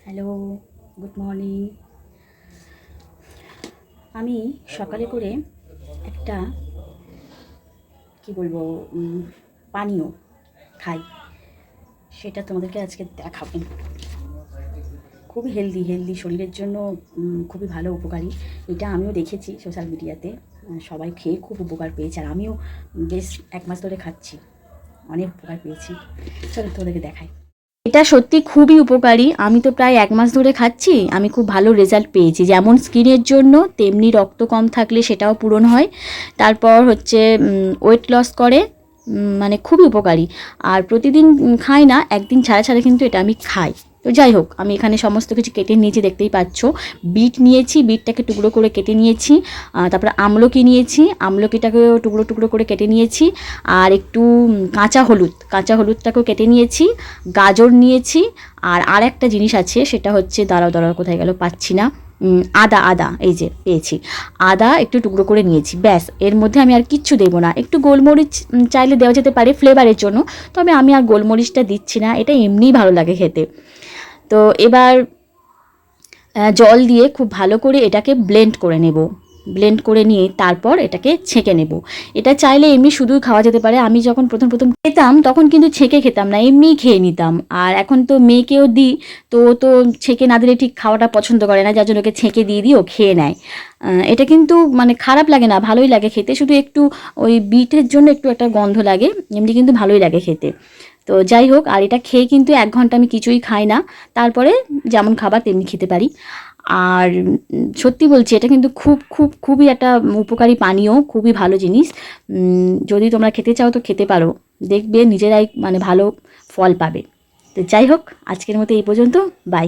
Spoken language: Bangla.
Hello, good morning. আমি সকালে করে একটা কি বলবো পানীয় খাই, সেটা তোমাদেরকে আজকে দেখাবো। খুবই হেলদি শরীরের জন্য, খুবই ভালো, উপকারী। এটা আমিও দেখেছি সোশ্যাল মিডিয়াতে, সবাই খেয়ে খুব উপকার পেয়েছে, আর আমিও বেশ 1 মাস ধরে খাচ্ছি, অনেক উপকার পেয়েছি। চলো তোমাদেরকে দেখাই। এটা সত্যি খুবই উপকারী। আমি তো প্রায় 1 মাস ধরে খাচ্ছি, আমি খুব ভালো রেজাল্ট পেয়েছি। যেমন স্কিনের জন্য, তেমনি রক্ত কম থাকলে সেটাও পূরণ হয়। তারপর হচ্ছে ওয়েট লস করে, মানে খুবই উপকারী। আর প্রতিদিন খাই না, একদিন ছাড়া ছাড়া কিন্তু এটা আমি খাই। তো যাই হোক, আমি এখানে সমস্ত কিছু কেটে নিয়েছি, দেখতেই পাচ্ছ। বিট নিয়েছি, বিটটাকে টুকরো করে কেটে নিয়েছি। তারপরে আমলকি নিয়েছি, আমলকিটাকেও টুকরো টুকরো করে কেটে নিয়েছি। আর একটু কাঁচা হলুদটাকেও কেটে নিয়েছি। গাজর নিয়েছি। আর একটা জিনিস আছে, সেটা হচ্ছে দাঁড়াও কোথায় গেল পাচ্ছি না। আদা, এই যে পেয়েছি। আদা একটু টুকরো করে নিয়েছি, ব্যাস। এর মধ্যে আমি আর কিচ্ছু দেবো না। একটু গোলমরিচ চাইলে দেওয়া যেতে পারে ফ্লেভারের জন্য, তবে আমি আর গোলমরিচটা দিচ্ছি না, এটা এমনিই ভালো লাগে খেতে। তো এবার জল দিয়ে খুব ভালো করে এটাকে ব্লেন্ড করে নিয়ে তারপর এটাকে ছেঁকে নেব। এটা চাইলে এমনি শুধুই খাওয়া যেতে পারে। আমি যখন প্রথম খেতাম তখন কিন্তু ছেঁকে খেতাম না, এমনিই খেয়ে নিতাম। আর এখন তো মেয়েকেও দিই, তো ও তো ছেঁকে না দিলে ঠিক খাওয়াটা পছন্দ করে না, যার জন্য ওকে ছেঁকে দিয়ে দিই, ও খেয়ে নেয়। এটা কিন্তু মানে খারাপ লাগে না, ভালোই লাগে খেতে। শুধু একটু ওই বিটের জন্য একটু একটা গন্ধ লাগে, এমনি কিন্তু ভালোই লাগে খেতে। তো যাই হোক, আর এটা খেয়ে কিন্তু 1 ঘন্টা আমি কিছুই খাই না, তারপরে যেমন খাবার তেমনি খেতে পারি। আর সত্যি বলছি, এটা কিন্তু খুবই একটা উপকারী পানীয়, খুবই ভালো জিনিস। যদি তোমরা খেতে চাও তো খেতে পারো, দেখবে নিজেরাই মানে ভালো ফল পাবে। তো যাই হোক, আজকের মতো এই পর্যন্ত, বাই।